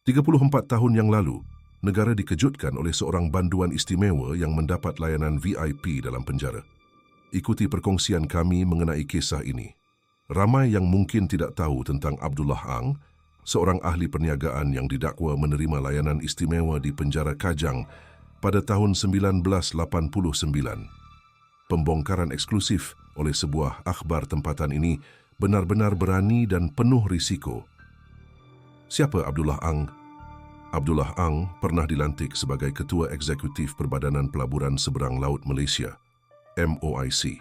34 tahun yang lalu, negara dikejutkan oleh seorang banduan istimewa yang mendapat layanan VIP dalam penjara. Ikuti perkongsian kami mengenai kisah ini. Ramai yang mungkin tidak tahu tentang Abdullah Ang, seorang ahli perniagaan yang didakwa menerima layanan istimewa di penjara Kajang pada tahun 1989. Pembongkaran eksklusif oleh sebuah akhbar tempatan ini benar-benar berani dan penuh risiko. Siapa Abdullah Ang? Abdullah Ang pernah dilantik sebagai Ketua Eksekutif Perbadanan Pelaburan Seberang Laut Malaysia, MOIC,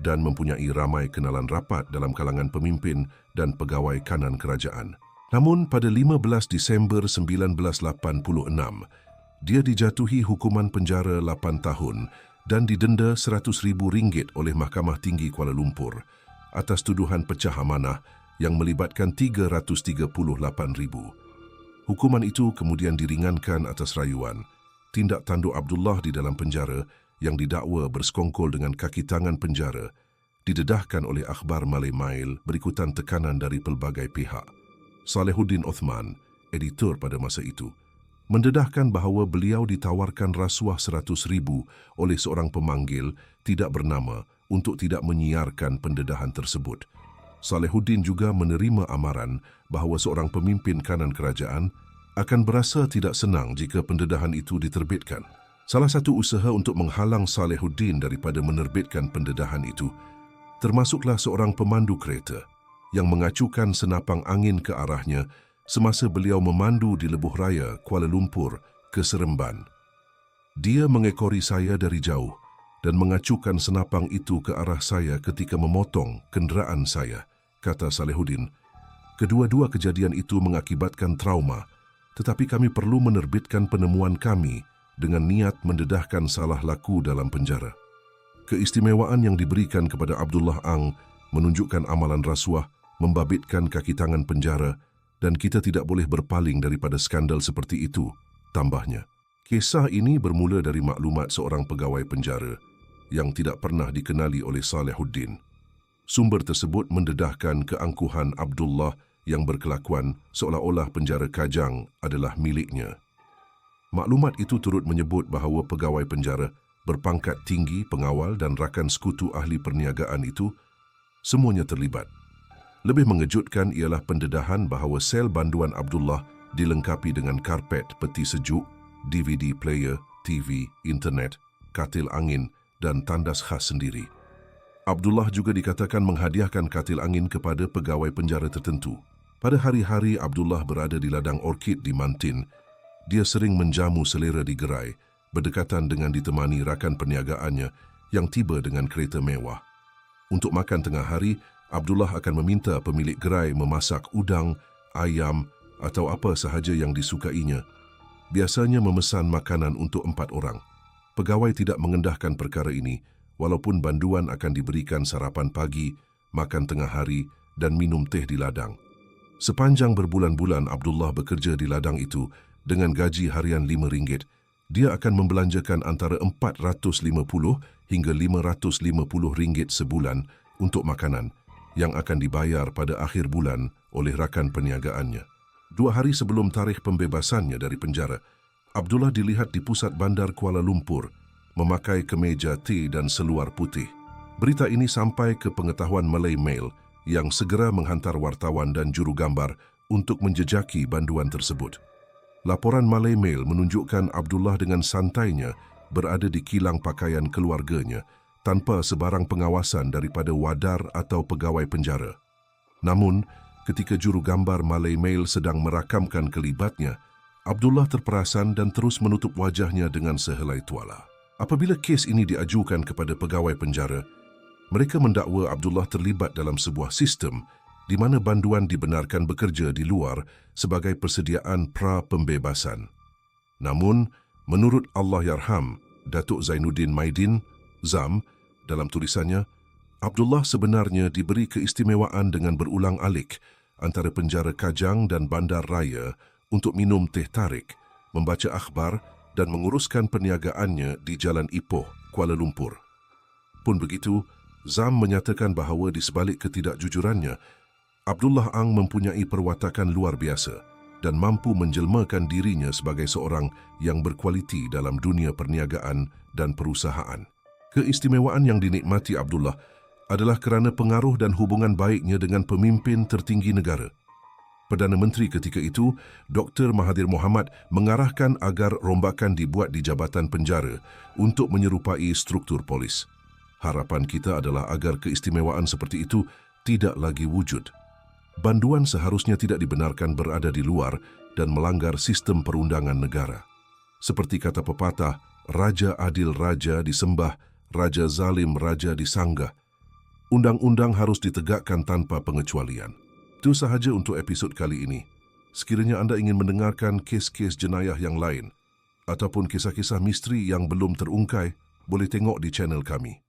dan mempunyai ramai kenalan rapat dalam kalangan pemimpin dan pegawai kanan kerajaan. Namun pada 15 Disember 1986, dia dijatuhi hukuman penjara 8 tahun dan didenda RM100,000 oleh Mahkamah Tinggi Kuala Lumpur atas tuduhan pecah amanah yang melibatkan RM338,000. Hukuman itu kemudian diringankan atas rayuan. Tindak tanduk Abdullah di dalam penjara yang didakwa bersekongkol dengan kaki tangan penjara didedahkan oleh akhbar Malay Mail berikutan tekanan dari pelbagai pihak. Salehuddin Othman, editor pada masa itu, mendedahkan bahawa beliau ditawarkan rasuah RM100,000 oleh seorang pemanggil tidak bernama untuk tidak menyiarkan pendedahan tersebut. Salehuddin juga menerima amaran bahawa seorang pemimpin kanan kerajaan akan berasa tidak senang jika pendedahan itu diterbitkan. Salah satu usaha untuk menghalang Salehuddin daripada menerbitkan pendedahan itu termasuklah seorang pemandu kereta yang mengacukan senapang angin ke arahnya semasa beliau memandu di lebuh raya Kuala Lumpur ke Seremban. Dia mengekori saya dari jauh dan mengacukan senapang itu ke arah saya ketika memotong kenderaan saya, kata Salehuddin. Kedua-dua kejadian itu mengakibatkan trauma, tetapi kami perlu menerbitkan penemuan kami dengan niat mendedahkan salah laku dalam penjara. Keistimewaan yang diberikan kepada Abdullah Ang menunjukkan amalan rasuah, membabitkan kaki tangan penjara, dan kita tidak boleh berpaling daripada skandal seperti itu, tambahnya. Kisah ini bermula dari maklumat seorang pegawai penjara yang tidak pernah dikenali oleh Salehuddin. Sumber tersebut mendedahkan keangkuhan Abdullah yang berkelakuan seolah-olah penjara Kajang adalah miliknya. Maklumat itu turut menyebut bahawa pegawai penjara berpangkat tinggi, pengawal dan rakan sekutu ahli perniagaan itu semuanya terlibat. Lebih mengejutkan ialah pendedahan bahawa sel banduan Abdullah dilengkapi dengan karpet peti sejuk, DVD player, TV, internet, katil angin dan tandas khas sendiri. Abdullah juga dikatakan menghadiahkan katil angin kepada pegawai penjara tertentu. Pada hari-hari Abdullah berada di ladang orkid di Mantin, dia sering menjamu selera di gerai, berdekatan dengan ditemani rakan perniagaannya yang tiba dengan kereta mewah. Untuk makan tengah hari, Abdullah akan meminta pemilik gerai memasak udang, ayam atau apa sahaja yang disukainya. Biasanya memesan makanan untuk 4 orang. Pegawai tidak mengendahkan perkara ini, walaupun banduan akan diberikan sarapan pagi, makan tengah hari dan minum teh di ladang. Sepanjang berbulan-bulan Abdullah bekerja di ladang itu dengan gaji harian RM5, dia akan membelanjakan antara RM450 hingga RM550 sebulan untuk makanan yang akan dibayar pada akhir bulan oleh rakan perniagaannya. 2 hari sebelum tarikh pembebasannya dari penjara, Abdullah dilihat di pusat bandar Kuala Lumpur memakai kemeja T dan seluar putih. Berita ini sampai ke pengetahuan Malay Mail yang segera menghantar wartawan dan juru gambar untuk menjejaki banduan tersebut. Laporan Malay Mail menunjukkan Abdullah dengan santainya berada di kilang pakaian keluarganya tanpa sebarang pengawasan daripada wadar atau pegawai penjara. Namun, ketika juru gambar Malay Mail sedang merakamkan kelibatnya, Abdullah terperasan dan terus menutup wajahnya dengan sehelai tuala. Apabila kes ini diajukan kepada pegawai penjara, mereka mendakwa Abdullah terlibat dalam sebuah sistem di mana banduan dibenarkan bekerja di luar sebagai persediaan pra-pembebasan. Namun, menurut Allahyarham Datuk Zainuddin Maidin, Zam, dalam tulisannya, Abdullah sebenarnya diberi keistimewaan dengan berulang-alik antara penjara Kajang dan bandar raya untuk minum teh tarik, membaca akhbar dan menguruskan perniagaannya di Jalan Ipoh, Kuala Lumpur. Pun begitu, Zam menyatakan bahawa di sebalik ketidakjujurannya, Abdullah Ang mempunyai perwatakan luar biasa dan mampu menjelmakan dirinya sebagai seorang yang berkualiti dalam dunia perniagaan dan perusahaan. Keistimewaan yang dinikmati Abdullah adalah kerana pengaruh dan hubungan baiknya dengan pemimpin tertinggi negara. Perdana Menteri ketika itu, Dr. Mahathir Mohamad, mengarahkan agar rombakan dibuat di Jabatan Penjara untuk menyerupai struktur polis. Harapan kita adalah agar keistimewaan seperti itu tidak lagi wujud. Banduan seharusnya tidak dibenarkan berada di luar dan melanggar sistem perundangan negara. Seperti kata pepatah, Raja adil raja disembah, Raja zalim raja disanggah. Undang-undang harus ditegakkan tanpa pengecualian. Itu sahaja untuk episod kali ini. Sekiranya anda ingin mendengarkan kes-kes jenayah yang lain ataupun kisah-kisah misteri yang belum terungkai, boleh tengok di channel kami.